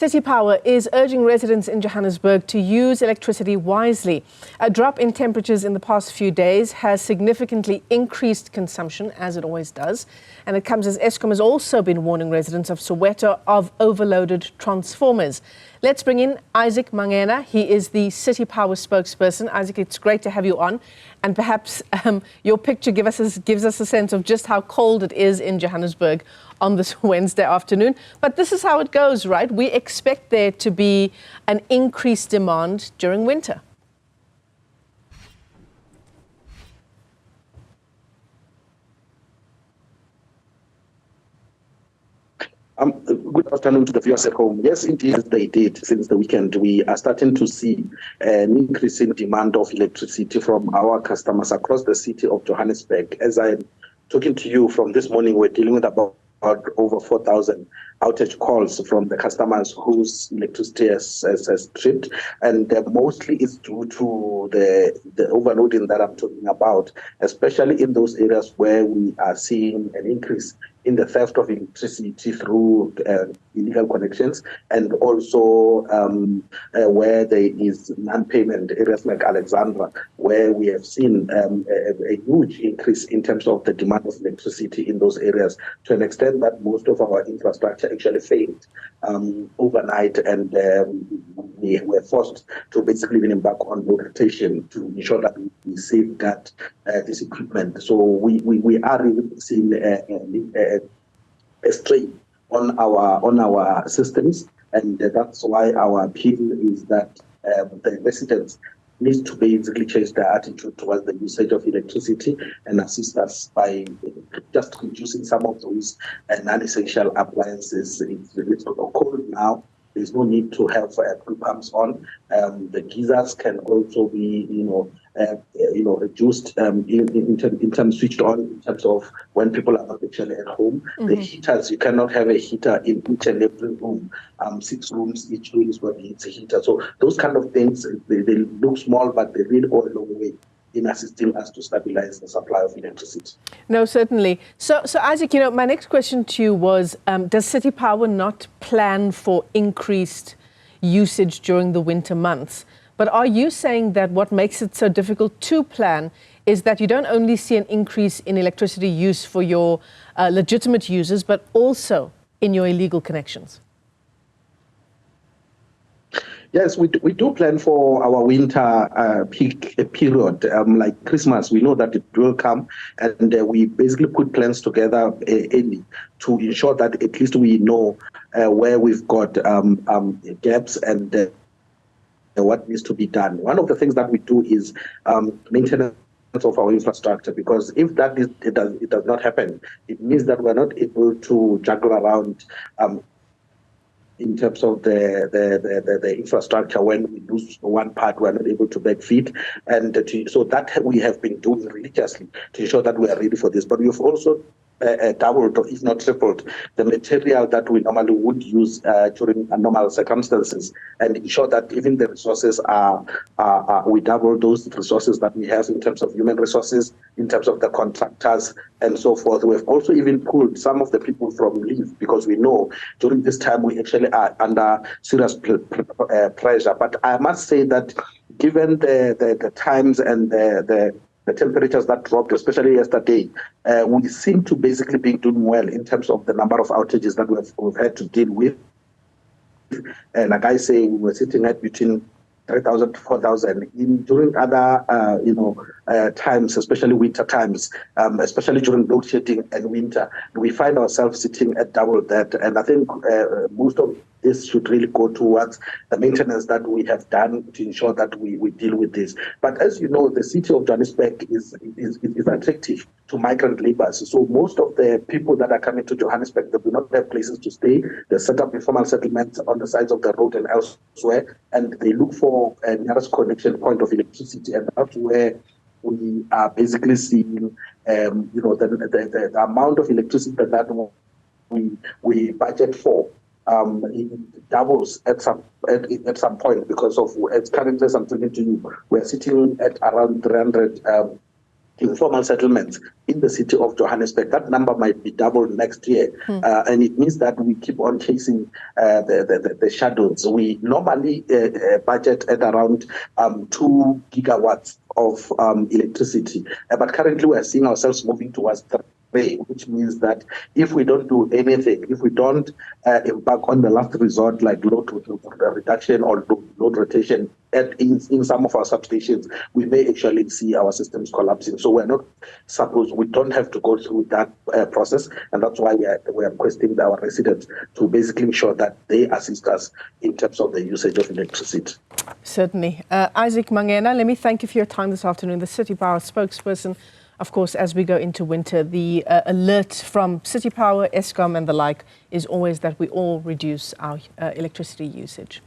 City Power is urging residents in Johannesburg to use electricity wisely. A drop in temperatures in the past few days has significantly increased consumption, as it always does. And it comes as Eskom has also been warning residents of Soweto of overloaded transformers. Let's bring in Isaac Mangena. He is the City Power spokesperson. Isaac, it's great to have you on. And perhaps your picture gives us a sense of just how cold it is in Johannesburg on this Wednesday afternoon. But this is how it goes, right? We expect there to be an increased demand during winter. Good afternoon to the viewers at home. Yes, indeed, as they did since the weekend, we are starting to see an increase in demand of electricity from our customers across the city of Johannesburg. As I'm talking to you from this morning, we're dealing with about over 4,000 outage calls from the customers whose electricity has tripped, and mostly it's due to the overloading that I'm talking about, especially in those areas where we are seeing an increase in the theft of electricity through illegal connections, and also where there is non-payment areas like Alexandra, where we have seen a huge increase in terms of the demand of electricity in those areas, to an extent that most of our infrastructure actually failed overnight, and we were forced to basically embark on rotation to ensure that we safeguard this equipment. So we are really seeing a strain on our systems, and that's why our appeal is that the residents need to basically change their attitude towards the usage of electricity and assist us by just reducing some of those non-essential appliances. It's cold now. There's no need to have crew pumps on. The geysers can also be, reduced in terms switched on in terms of when people are not actually at home. Mm-hmm. The heaters, you cannot have a heater in each and every room. 6 rooms, each room is going to need a heater. So those kind of things, they look small, but they really go a long way in assisting us to stabilize the supply of electricity. No, certainly. So Isaac, my next question to you was, does City Power not plan for increased usage during the winter months? But are you saying that what makes it so difficult to plan is that you don't only see an increase in electricity use for your legitimate users, but also in your illegal connections? Yes, we do plan for our winter peak period, like Christmas. We know that it will come, and we basically put plans together early to ensure that at least we know where we've got gaps and what needs to be done. One of the things that we do is maintenance of our infrastructure, because if it does not happen, it means that we're not able to juggle around in terms of the infrastructure. When we lose one part, we're not able to backfeed, and so that we have been doing religiously to ensure that we are ready for this. But we've also doubled, or if not tripled, the material that we normally would use during normal circumstances, and ensure that even the resources we double those resources that we have in terms of human resources, in terms of the contractors, and so forth. We've also even pulled some of the people from leave, because we know during this time we actually are under serious pressure. But I must say that given the times and the temperatures that dropped, especially yesterday, we seem to basically be doing well in terms of the number of outages that we've had to deal with. And like I say, we were sitting at between 3,000 to 4,000 during other times, especially winter times, especially during load shedding and winter. We find ourselves sitting at double that, and I think most of this should really go towards the maintenance that we have done to ensure that we deal with this. But as you know, the city of Johannesburg is attractive to migrant laborers. So most of the people that are coming to Johannesburg, they do not have places to stay. They set up informal settlements on the sides of the road and elsewhere, and they look for a nearest connection point of electricity, and that's where we are basically seeing the amount of electricity that we budget for. It doubles at some point, because of, it's currently, as I'm talking to you, we're sitting at around 300 informal settlements in the city of Johannesburg. That number might be doubled next year. And it means that we keep on chasing the shadows. We normally budget at around 2 gigawatts of electricity. But currently we are seeing ourselves moving towards 3, which means that if we don't do anything, if we don't embark on the last resort like load reduction or load rotation in some of our substations, we may actually see our systems collapsing. So we don't have to go through that process, and that's why we are requesting our residents to basically ensure that they assist us in terms of the usage of electricity. Certainly. Isaac Mangena, let me thank you for your time this afternoon, the City Power spokesperson. Of course, as we go into winter, the alert from City Power, Eskom and the like is always that we all reduce our electricity usage.